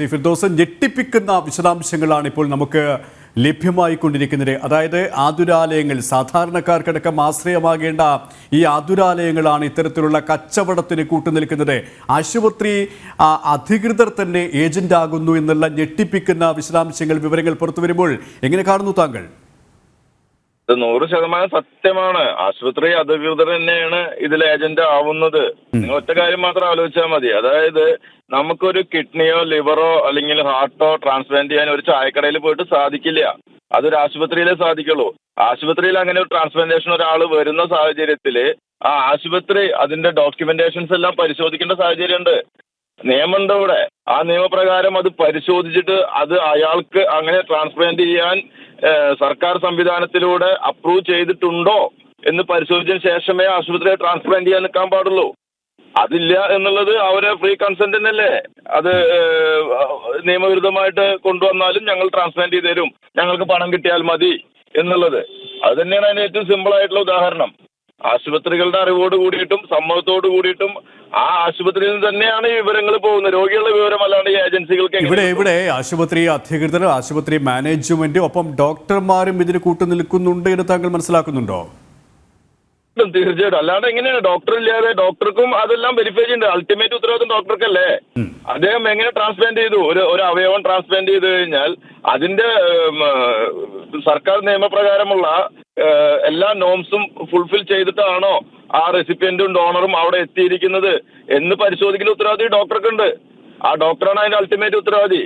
ഫിർദൗസ്, ഞെട്ടിപ്പിക്കുന്ന വിശദാംശങ്ങളാണ് ഇപ്പോൾ നമുക്ക് ലഭ്യമായിക്കൊണ്ടിരിക്കുന്നത്. അതായത് ആതുരാലയങ്ങൾ, സാധാരണക്കാർക്കടക്കം ആശ്രയമാകേണ്ട ഈ ആതുരാലയങ്ങളാണ് ഇത്തരത്തിലുള്ള കച്ചവടത്തിന് കൂട്ടുനിൽക്കുന്നത്. ആശുപത്രി അധികൃതർ തന്നെ ഏജന്റ് ആകുന്നു എന്നുള്ള ഞെട്ടിപ്പിക്കുന്ന വിശദാംശങ്ങൾ, വിവരങ്ങൾ പുറത്തു വരുമ്പോൾ എങ്ങനെ കാണുന്നു താങ്കൾ? 100% സത്യമാണ്. ആശുപത്രി അധികൃതർ തന്നെയാണ് ഇതിൽ ഏജന്റ് ആവുന്നത്. നിങ്ങൾ ഒറ്റ കാര്യം മാത്രം ആലോചിച്ചാൽ മതി. അതായത് നമുക്കൊരു കിഡ്നിയോ ലിവറോ അല്ലെങ്കിൽ ഹാർട്ടോ ട്രാൻസ്പ്ലാന്റ് ചെയ്യാൻ ഒരു ചായക്കടയിൽ പോയിട്ട് സാധിക്കില്ല. അതൊരു ആശുപത്രിയിലേ സാധിക്കുള്ളൂ. ആശുപത്രിയിൽ അങ്ങനെ ഒരു ട്രാൻസ്പ്ലാന്റേഷൻ ഒരാൾ വരുന്ന സാഹചര്യത്തിൽ ആ ആശുപത്രി അതിന്റെ ഡോക്യുമെന്റേഷൻസ് എല്ലാം പരിശോധിക്കേണ്ട സാഹചര്യമുണ്ട്. നിയമമുണ്ട് ഇവിടെ. ആ നിയമപ്രകാരം അത് പരിശോധിച്ചിട്ട് അത് അയാൾക്ക് അങ്ങനെ ട്രാൻസ്പ്ലാന്റ് ചെയ്യാൻ സർക്കാർ സംവിധാനത്തിലൂടെ അപ്രൂവ് ചെയ്തിട്ടുണ്ടോ എന്ന് പരിശോധിച്ചതിന് ശേഷമേ ആശുപത്രിയെ ട്രാൻസ്പ്ലാന്റ് ചെയ്യാൻ നിൽക്കാൻ പാടുള്ളൂ. അതില്ല എന്നുള്ളത് അവരെ ഫ്രീ കൺസെന്റ് തന്നെയല്ലേ. അത് നിയമവിരുദ്ധമായിട്ട് കൊണ്ടുവന്നാലും ഞങ്ങൾ ട്രാൻസ്പ്ലാന്റ് ചെയ്ത് തരും, ഞങ്ങൾക്ക് പണം കിട്ടിയാൽ മതി എന്നുള്ളത്. അത് തന്നെയാണ് അതിന് ഏറ്റവും സിമ്പിൾ ആയിട്ടുള്ള ഉദാഹരണം. ആശുപത്രികളുടെ അറിവോട് കൂടിയിട്ടും സമ്മതത്തോട് കൂടിയിട്ടും ആ ആശുപത്രിയിൽ നിന്ന് തന്നെയാണ് ഈ വിവരങ്ങൾ പോകുന്നത്. രോഗികളുടെ വിവരം അല്ലാണ്ട് ഈ ഏജൻസികൾക്ക് ഇവിടെ ആശുപത്രി അധികൃതർ, ആശുപത്രി മാനേജ്മെന്റ്, ഒപ്പം ഡോക്ടർമാരും ഇതിന് കൂട്ടുനിൽക്കുന്നുണ്ട് എന്ന് താങ്കൾ മനസ്സിലാക്കുന്നുണ്ടോ? തീർച്ചയായിട്ടും. അല്ലാണ്ട് എങ്ങനെയാണ് ഡോക്ടർ ഇല്ലാതെ? ഡോക്ടർക്കും അതെല്ലാം വെരിഫൈ ചെയ്യുന്നുണ്ട്. അൾട്ടിമേറ്റ് ഉത്തരവാദിത്വം ഡോക്ടർക്കല്ലേ. അദ്ദേഹം എങ്ങനെ ട്രാൻസ്പ്ലാന്റ് ചെയ്തു? ഒരു അവയവം ട്രാൻസ്പ്ലാന്റ് ചെയ്ത് കഴിഞ്ഞാൽ അതിന്റെ സർക്കാർ നിയമപ്രകാരമുള്ള എല്ലാ നോംസും ഫുൾഫിൽ ചെയ്തിട്ടാണോ ആ റെസിപ്പിയന്റും ഡോണറും അവിടെ എത്തിയിരിക്കുന്നത് എന്ന് പരിശോധിക്കുന്ന ഉത്തരവാദി ഡോക്ടർക്കുണ്ട്. ആ ഡോക്ടറാണ് അതിന്റെ അൾട്ടിമേറ്റ് ഉത്തരവാദി.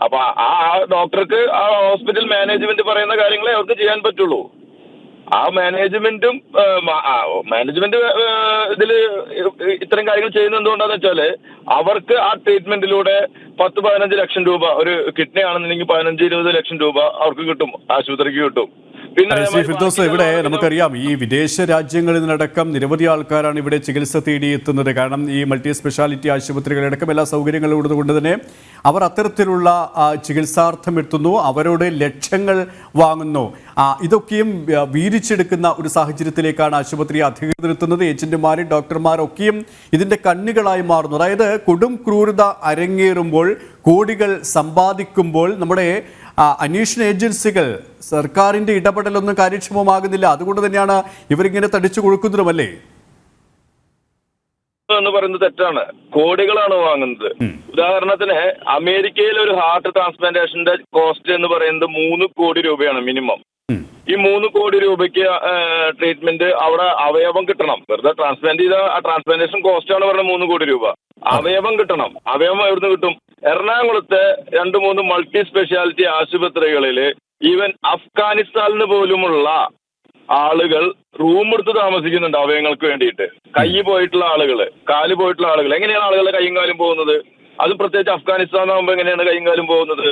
അപ്പൊ ആ ഡോക്ടർക്ക് ആ ഹോസ്പിറ്റൽ മാനേജ്മെന്റ് പറയുന്ന കാര്യങ്ങളെ അവർക്ക് ചെയ്യാൻ പറ്റുള്ളൂ. ആ മാനേജ്മെന്റ് ഇതിൽ ഇത്തരം കാര്യങ്ങൾ ചെയ്യുന്നത് എന്തുകൊണ്ടാന്ന് വെച്ചാല് അവർക്ക് ആ ട്രീറ്റ്മെന്റിലൂടെ 10-15 ലക്ഷം രൂപ, ഒരു കിഡ്നി ആണെന്നുണ്ടെങ്കിൽ 15-20 ലക്ഷം രൂപ അവർക്ക് കിട്ടും, ആശുപത്രിക്ക് കിട്ടും. ഫിർദൗസ്, ഇവിടെ നമുക്കറിയാം ഈ വിദേശ രാജ്യങ്ങളിൽ നിന്നടക്കം നിരവധി ആൾക്കാരാണ് ഇവിടെ ചികിത്സ തേടി എത്തുന്നത്. കാരണം ഈ മൾട്ടി സ്പെഷ്യാലിറ്റി ആശുപത്രികളടക്കം എല്ലാ സൗകര്യങ്ങളും ഉള്ളതുകൊണ്ട് തന്നെ അവർ അത്തരത്തിലുള്ള ചികിത്സാർത്ഥം എത്തുന്നു, അവരോട് ലക്ഷങ്ങൾ വാങ്ങുന്നു. ഇതൊക്കെയും വീതിച്ചെടുക്കുന്ന ഒരു സാഹചര്യത്തിലേക്കാണ് ആശുപത്രി അധികൃതർ എത്തുന്നത്. ഏജന്റുമാരും ഡോക്ടർമാരൊക്കെയും ഇതിന്റെ കണ്ണുകളായി മാറുന്നു. അതായത് കൊടും ക്രൂരത അരങ്ങേറുമ്പോൾ, കോടികൾ സമ്പാദിക്കുമ്പോൾ നമ്മുടെ അന്വേഷണ ഏജൻസികൾ, സർക്കാരിന്റെ ഇടപെടലൊന്നും കാര്യക്ഷമമാകുന്നില്ല. അതുകൊണ്ട് തന്നെയാണ് ഇവരിങ്ങനെ തടിച്ചു കൊടുക്കുന്നതുമല്ലേ എന്ന് പറയുന്നത് തെറ്റാണ്. കോടികളാണ് വാങ്ങുന്നത്. ഉദാഹരണത്തിന് അമേരിക്കയിൽ ഒരു ഹാർട്ട് ട്രാൻസ്പ്ലാന്റേഷന്റെ കോസ്റ്റ് എന്ന് പറയുന്നത് 3 കോടി രൂപയാണ് മിനിമം. ഈ 3 കോടി രൂപയ്ക്ക് ട്രീറ്റ്മെന്റ് അവിടെ അവയവം കിട്ടണം. വെറുതെ ട്രാൻസ്പ്ലാന്റ് ചെയ്ത ആ ട്രാൻസ്പ്ലാന്റേഷൻ കോസ്റ്റ് ആണ് പറയുന്നത് 3 കോടി രൂപ. അവയവം കിട്ടണം. അവയവം എവിടുന്ന് കിട്ടും? എറണാകുളത്തെ 2-3 മൾട്ടി സ്പെഷ്യാലിറ്റി ആശുപത്രികളിൽ ഈവൻ അഫ്ഗാനിസ്ഥാനിൽ പോലുമുള്ള ആളുകൾ റൂം എടുത്ത് താമസിക്കുന്നുണ്ട് അവയവങ്ങൾക്ക് വേണ്ടിയിട്ട്. കൈ പോയിട്ടുള്ള ആളുകൾ, കാല് പോയിട്ടുള്ള ആളുകൾ. എങ്ങനെയാണ് ആളുകളുടെ കൈയും കാലും പോകുന്നത്? അത് പ്രത്യേകിച്ച് അഫ്ഗാനിസ്ഥാനാകുമ്പോൾ എങ്ങനെയാണ് കൈയും കാലും പോകുന്നത്?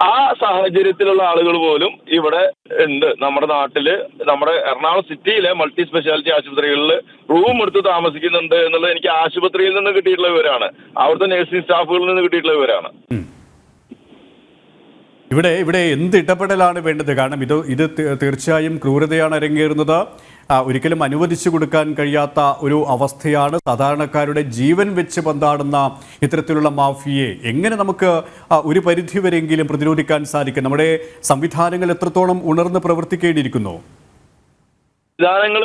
ആ സാഹചര്യത്തിലുള്ള ആളുകൾ പോലും ഇവിടെ ഉണ്ട്. നമ്മുടെ നാട്ടില്, നമ്മുടെ എറണാകുളം സിറ്റിയിലെ മൾട്ടി സ്പെഷ്യാലിറ്റി ആശുപത്രികളിൽ റൂം എടുത്ത് താമസിക്കുന്നുണ്ട് എന്നുള്ളത് എനിക്ക് ആശുപത്രിയിൽ നിന്ന് കിട്ടിയിട്ടുള്ള വിവരമാണ്. അവിടുത്തെ നഴ്സിംഗ് സ്റ്റാഫുകളിൽ നിന്ന് കിട്ടിയിട്ടുള്ള വിവരമാണ്. ഇവിടെ എന്ത് ഇടപെടലാണ് വേണ്ടത്? കാരണം ഇത് തീർച്ചയായും ക്രൂരതയാണ് അരങ്ങേറുന്നത്. ഒരിക്കലും അനുവദിച്ചു കൊടുക്കാൻ കഴിയാത്ത ഒരു അവസ്ഥയാണ്. സാധാരണക്കാരുടെ ജീവൻ വെച്ച് പന്താടുന്ന ഇത്തരത്തിലുള്ള മാഫിയയെ എങ്ങനെ നമുക്ക് ഒരു പരിധിവരെയെങ്കിലും പ്രതിരോധിക്കാൻ സാധിക്കും? നമ്മുടെ സംവിധാനങ്ങൾ എത്രത്തോളം ഉണർന്ന് പ്രവർത്തിക്കേണ്ടിയിരിക്കുന്നു? സംവിധാനങ്ങൾ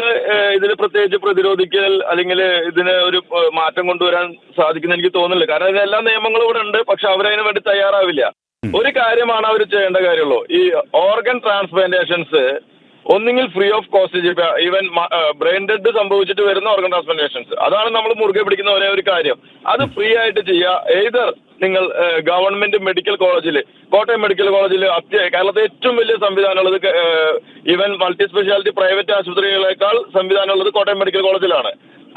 ഇതിന് പ്രത്യേകിച്ച് പ്രതിരോധിക്കൽ അല്ലെങ്കിൽ ഇതിന് ഒരു മാറ്റം കൊണ്ടുവരാൻ സാധിക്കുന്ന എനിക്ക് തോന്നുന്നില്ല. കാരണം ഇതിനെല്ലാ നിയമങ്ങളും ഇവിടെ ഉണ്ട്, പക്ഷെ അവരതിനു വേണ്ടി തയ്യാറാവില്ല. ഒരു കാര്യമാണ് അവർ ചെയ്യേണ്ട കാര്യമുള്ളൂ. ഈ ഓർഗൻ ട്രാൻസ്പ്ലാന്റേഷൻസ് ഒന്നുകിൽ ഫ്രീ ഓഫ് കോസ്റ്റ് ചെയ്യുക. ഈവൻ ബ്രെയിൻ ഡെഡ് സംഭവിച്ചിട്ട് വരുന്ന ഓർഗൻ ട്രാൻസ്പ്ലാന്റേഷൻസ്, അതാണ് നമ്മൾ മുറുകെ പിടിക്കുന്ന ഒരേ ഒരു കാര്യം. അത് ഫ്രീ ആയിട്ട് ചെയ്യുക. ഏതർ നിങ്ങൾ ഗവൺമെന്റ് മെഡിക്കൽ കോളേജിൽ, കോട്ടയം മെഡിക്കൽ കോളേജിൽ കേരളത്തിലെ ഏറ്റവും വലിയ സംവിധാനമുള്ളത്, ഈവൻ മൾട്ടി സ്പെഷ്യാലിറ്റി പ്രൈവറ്റ് ആശുപത്രികളെക്കാൾ സംവിധാനമുള്ളത് കോട്ടയം മെഡിക്കൽ കോളേജിലാണ്.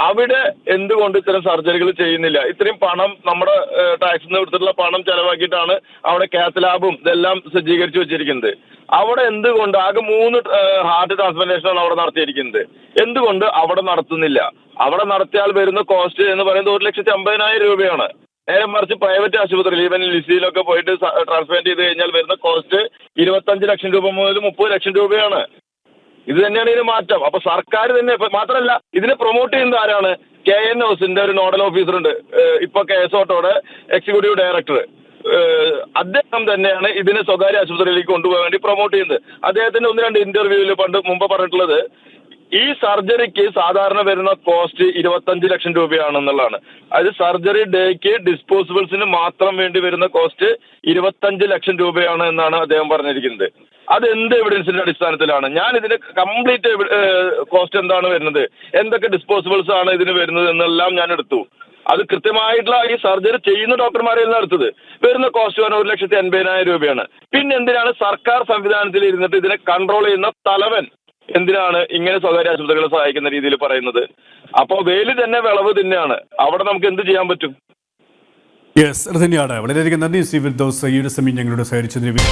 അവിടെ എന്തുകൊണ്ട് ഇത്തരം സർജറികൾ ചെയ്യുന്നില്ല? ഇത്രയും പണം നമ്മുടെ ടാക്സിൽ നിന്ന് എടുത്തിട്ടുള്ള പണം ചെലവാക്കിയിട്ടാണ് അവിടെ കാത്ത് ലാബും ഇതെല്ലാം സജ്ജീകരിച്ചു വെച്ചിരിക്കുന്നത്. അവിടെ എന്തുകൊണ്ട് ആകെ 3 ഹാർട്ട് ട്രാൻസ്പ്ലാന്റേഷനാണ് അവിടെ നടത്തിയിരിക്കുന്നത്? എന്തുകൊണ്ട് അവിടെ നടത്തുന്നില്ല? അവിടെ നടത്തിയാൽ വരുന്ന കോസ്റ്റ് എന്ന് പറയുന്നത് 1,50,000 രൂപയാണ്. നേരെ മറിച്ച് പ്രൈവറ്റ് ആശുപത്രിയിൽ, ഈവൻ ലിസിയിലൊക്കെ പോയിട്ട് ട്രാൻസ്പ്ലാന്റ് ചെയ്ത് കഴിഞ്ഞാൽ വരുന്ന കോസ്റ്റ് 25 ലക്ഷം രൂപ മുതൽ 30 ലക്ഷം രൂപയാണ്. ഇത് തന്നെയാണ് ഇതിന് മാറ്റം. അപ്പൊ സർക്കാർ തന്നെ, മാത്രമല്ല ഇതിനെ പ്രൊമോട്ട് ചെയ്യുന്നത് ആരാണ്? KNOസിന്റെ ഒരു നോഡൽ ഓഫീസർ ഉണ്ട്, ഇപ്പൊ KSOട്ടോടെ എക്സിക്യൂട്ടീവ് ഡയറക്ടർ. അദ്ദേഹം തന്നെയാണ് ഇതിനെ സ്വകാര്യ ആശുപത്രിയിലേക്ക് കൊണ്ടുപോകാൻ വേണ്ടി പ്രൊമോട്ട് ചെയ്യുന്നത്. അദ്ദേഹത്തിന്റെ 1-2 ഇന്റർവ്യൂവിൽ മുമ്പ് പറഞ്ഞിട്ടുള്ളത് ഈ സർജറിക്ക് സാധാരണ വരുന്ന കോസ്റ്റ് 25 ലക്ഷം രൂപയാണെന്നുള്ളതാണ്. അതായത് സർജറി ഡേക്ക് ഡിസ്പോസിബിൾസിന് മാത്രം വേണ്ടി വരുന്ന കോസ്റ്റ് 25 ലക്ഷം രൂപയാണ് എന്നാണ് അദ്ദേഹം പറഞ്ഞിരിക്കുന്നത്. അത് എന്ത് എവിഡൻസിന്റെ അടിസ്ഥാനത്തിലാണ്? ഞാൻ ഇതിന് കംപ്ലീറ്റ് കോസ്റ്റ് എന്താണ് വരുന്നത്, എന്തൊക്കെ ഡിസ്പോസിബിൾസ് ആണ് ഇതിന് വരുന്നത് എന്നെല്ലാം ഞാൻ എടുത്തു. അത് കൃത്യമായിട്ടുള്ള ഈ സർജറി ചെയ്യുന്ന ഡോക്ടർമാരിൽ നിന്ന് എടുത്തത്. വരുന്ന കോസ്റ്റ് പറഞ്ഞാൽ 1,80,000 രൂപയാണ്. പിന്നെ എന്തിനാണ് സർക്കാർ സംവിധാനത്തിൽ ഇരുന്നിട്ട് ഇതിനെ കൺട്രോൾ ചെയ്യുന്ന തലവൻ എന്തിനാണ് ഇങ്ങനെ സ്വകാര്യ ആശുപത്രികളെ സഹായിക്കുന്ന രീതിയിൽ പറയുന്നത്? അപ്പോൾ വേലി തന്നെ വിളവ് തന്നെയാണ്. അവിടെ നമുക്ക് എന്ത് ചെയ്യാൻ പറ്റും? യെസ്, അത് തന്നെയാണ്. വളരെയധികം നന്ദി സി. ഫിർദൗസ്, ഈ ഒരു സമയം ഞങ്ങളോട് സഹകരിച്ചതിന്.